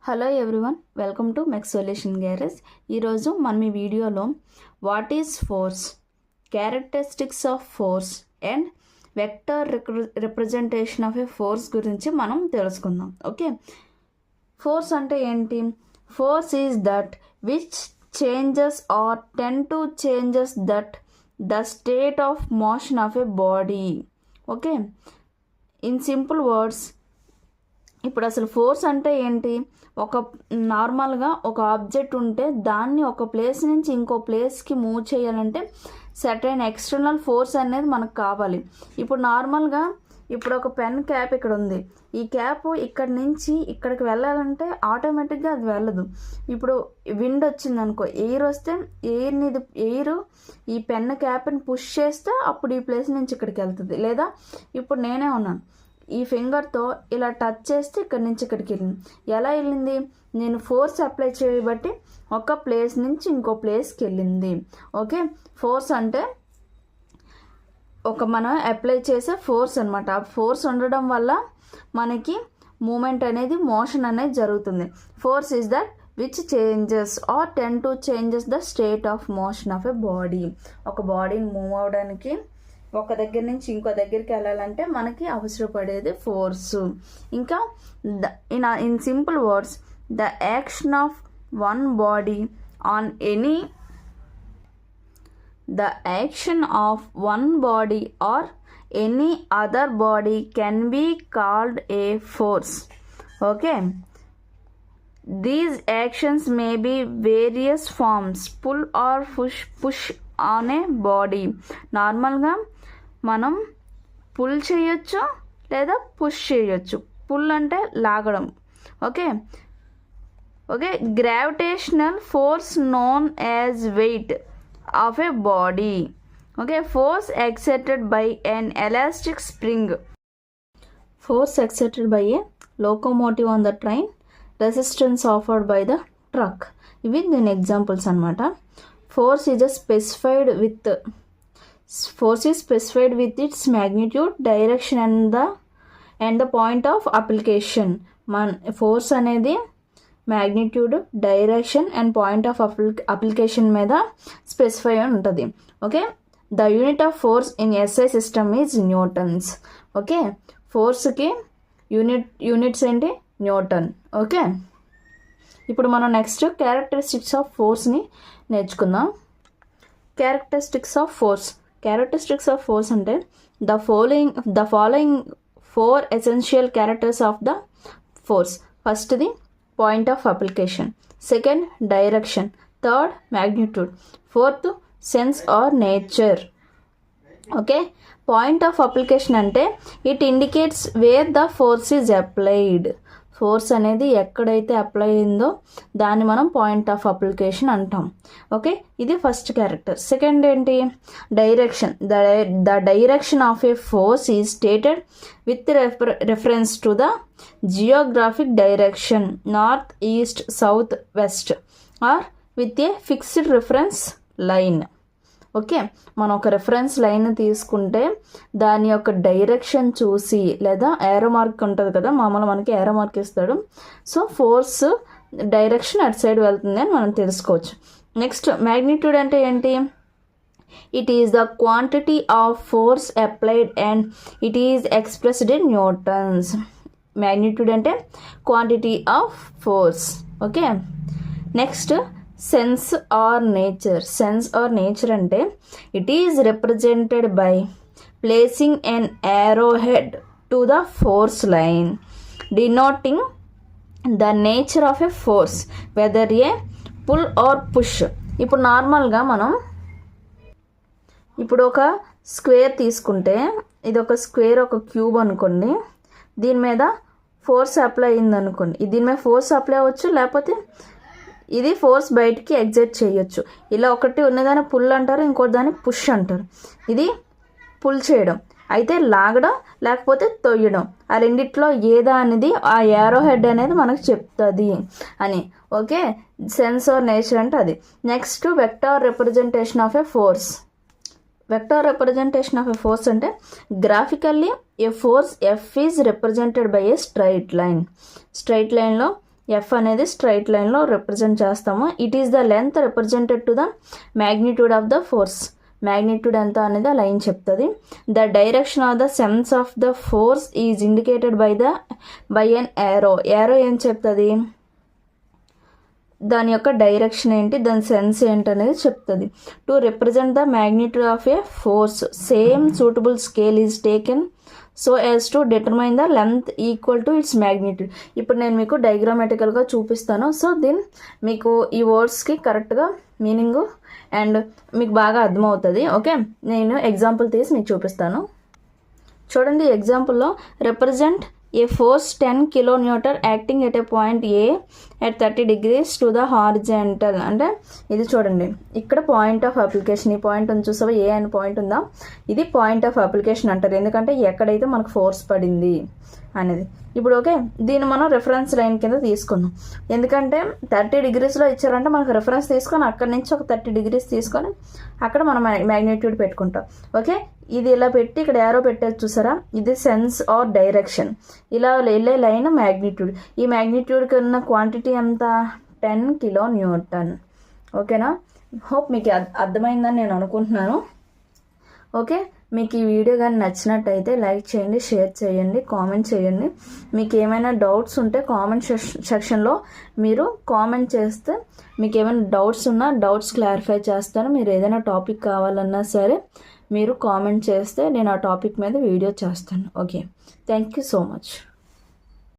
Hello everyone, welcome to Mech Solution Garage. ఈరోజు మనం ఈ వీడియోలో what is force, characteristics of force and vector representation of a force గురించి మనం తెలుసుకుందాం. ఓకే, ఫోర్స్ అంటే ఏంటి? Force is that which changes or tend to changes that the state of motion of a body. Okay, in simple words, ఇప్పుడు అసలు force అంటే ఏంటి? ఒక నార్మల్గా ఒక ఆబ్జెక్ట్ ఉంటే దాన్ని ఒక ప్లేస్ నుంచి ఇంకో ప్లేస్కి మూవ్ చేయాలంటే సర్టెన్ ఎక్స్టర్నల్ ఫోర్స్ అనేది మనకు కావాలి. ఇప్పుడు నార్మల్గా ఇప్పుడు ఒక పెన్ క్యాప్ ఇక్కడ ఉంది. ఈ క్యాప్ ఇక్కడ నుంచి ఇక్కడికి వెళ్ళాలంటే ఆటోమేటిక్గా అది వెళ్ళదు. ఇప్పుడు విండ్ వచ్చింది అనుకో, ఎయిర్ వస్తే ఎయిర్ ఈ పెన్ క్యాప్ని పుష్ చేస్తే అప్పుడు ఈ ప్లేస్ నుంచి ఇక్కడికి వెళ్తుంది. లేదా ఇప్పుడు నేనే ఉన్నాను, ఈ ఫింగర్తో ఇలా టచ్ చేస్తే ఇక్కడి నుంచి ఇక్కడికి వెళ్ళింది. ఎలా వెళ్ళింది? నేను ఫోర్స్ అప్లై చేయబట్టి ఒక ప్లేస్ నుంచి ఇంకో ప్లేస్కి వెళ్ళింది. ఓకే, ఫోర్స్ అంటే మనం అప్లై చేసే ఫోర్స్ అనమాట. ఆ ఫోర్స్ ఉండడం వల్ల మనకి మూమెంట్ అనేది, మోషన్ అనేది జరుగుతుంది. Force is that which changes or tend to changes the state of motion of a body. ఒక బాడీని మూవ్ అవడానికి, ఒక దగ్గర నుంచి ఇంకో దగ్గరికి వెళ్ళాలంటే మనకి అవసరపడేది ఫోర్సు. ఇంకా in simple words, the action of one body on the action of one body or any other body can be called a force. Okay, these actions may be various forms, pull or push on a body. నార్మల్గా మనం pull చేయొచ్చు లేదా push చేయొచ్చు. Pull అంటే లాగడం. Okay, gravitational force known as weight of a body. Okay, force exerted by an elastic spring. Force exerted by a locomotive on the train, resistance offered by the truck. ఇవి దీని examples అనమాట. Force is specified with its magnitude, direction and the point of application. Force అనేది magnitude, direction and point of application మీద specify అని ఉంటుంది. Okay, the unit of force in SI system is newtons. Okay, ఫోర్స్కి units ఏంటి? Newton. Okay, ఇప్పుడు మనం next characteristics of ఫోర్స్ని నేర్చుకుందాం. క్యారెక్టరిస్టిక్స్ ఆఫ్ ఫోర్స్ అంటే the following 4 essential characters of the force. ఫస్ట్ది point of application, second direction, third magnitude, fourth sense or nature. Okay, point of application అంటే it indicates where the force is applied. Force అనేది ఎక్కడైతే apply అయిందో దాన్ని మనం point of application అంటాం. Okay, ఇది first character. Second ఏంటి? Direction. The direction of a force is stated with reference to the geographic direction, north, east, south, west, or with a fixed reference line. Okay, మనం ఒక reference line తీసుకుంటే దాని యొక్క direction చూసి, లేదా ఏరో mark ఉంటుంది కదా, మామూలు మనకి ఏరో మార్క్ ఇస్తాడు. సో ఫోర్స్ డైరెక్షన్ అటు సైడ్ వెళ్తుంది అని మనం తెలుసుకోవచ్చు. నెక్స్ట్ మ్యాగ్నిట్యూడ్ అంటే ఏంటి? It is the quantity of force applied and it is expressed in newtons. Magnitude అంటే quantity of force. Okay, next sense or nature అంటే it is represented by placing an arrow head to the force line, denoting the nature of a force, whether a pull or push. ఇప్పుడు నార్మల్గా మనం ఇప్పుడు ఒక square తీసుకుంటే, ఇది ఒక square, ఒక క్యూబ్ అనుకోండి. దీని మీద ఫోర్స్ అప్లై అయింది అనుకోండి. దీని మీద ఫోర్స్ అప్లై అవ్వచ్చు, లేకపోతే ఇది ఫోర్స్ బయటికి ఎగ్జర్ట్ చేయొచ్చు. ఇలా ఒకటి ఉన్నదాన్ని పుల్ అంటారు, ఇంకోటి దాన్ని పుష్ అంటారు. ఇది పుల్ చేయడం, అయితే లాగడం లేకపోతే తొయ్యడం. ఆ రెండిట్లో ఏదా అనేది ఆ యారో హెడ్ అనేది మనకు చెప్తుంది అని. ఓకే, సెన్స్ ఆర్ నేచర్ అంటే అది. Next vector representation of a force. అంటే graphically a force F is represented by a straight లైన్లో ఎఫ్ అనేది స్ట్రైట్ లైన్లో రిప్రజెంట్ చేస్తాము. It is the length represented to the magnitude of the force. Magnitude ఎంత అనేది ఆ లైన్ చెప్తుంది. The direction of the sense of the force is indicated by an arrow. Arrow ఏం చెప్తుంది, దాని యొక్క డైరెక్షన్ ఏంటి, దాని సెన్స్ ఏంటి అనేది చెప్తుంది. To represent the magnitude of a force same suitable scale is taken so as to determine the length equal to it's magnitude. ఇప్పుడు నేను మీకు డయాగ్రామాటికల్గా చూపిస్తాను. సో దీని మీకు ఈ వర్డ్స్కి కరెక్ట్గా మీనింగు అండ్ మీకు బాగా అర్థమవుతుంది. ఓకే, నేను ఎగ్జాంపుల్ తీసి మీకు చూపిస్తాను. చూడండి, ఎగ్జాంపుల్లో represent a force 10 kN acting at a point A at 30 degrees to the horizontal. అంటే ఇది చూడండి, ఇక్కడ పాయింట్ ఆఫ్ అప్లికేషన్, ఈ పాయింట్ ఉంది చూసావా, ఏ అనే పాయింట్ ఉందా, ఇది పాయింట్ ఆఫ్ అప్లికేషన్ అంటారు. ఎందుకంటే ఎక్కడైతే మనకు ఫోర్స్ పడింది అనేది. ఇప్పుడు ఓకే, దీన్ని మనం రెఫరెన్స్ లైన్ కింద తీసుకుందాం. ఎందుకంటే 30 degreesలో ఇచ్చారంటే మనకు రెఫరెన్స్ తీసుకొని అక్కడి నుంచి ఒక 30 degrees తీసుకొని అక్కడ మనం మ్యాగ్నిట్యూడ్ పెట్టుకుంటాం. ఓకే, ఇది ఇలా పెట్టి ఇక్కడ యారో పెట్టేది చూసారా, ఇది సెన్స్ ఆర్ డైరెక్షన్. ఇలా వెళ్ళే లైన్ మ్యాగ్నిట్యూడ్. ఈ మ్యాగ్నిట్యూడ్కి ఉన్న క్వాంటిటీ ఎంత, 10 kN. ఓకేనా, హోప్ మీకు అర్థమైందని నేను అనుకుంటున్నాను. ఓకే, మీకు ఈ వీడియో కానీ నచ్చినట్టయితే లైక్ చేయండి, షేర్ చేయండి, కామెంట్ చేయండి. మీకు ఏమైనా డౌట్స్ ఉంటే కామెంట్ సెక్షన్లో మీరు కామెంట్ చేస్తే మీకు ఏమైనా డౌట్స్ ఉన్నా డౌట్స్ క్లారిఫై చేస్తాను. మీరు ఏదైనా టాపిక్ కావాలన్నా సరే మీరు కామెంట్ చేస్తే నేను ఆ టాపిక్ మీద వీడియో చేస్తాను. Okay, thank you so much.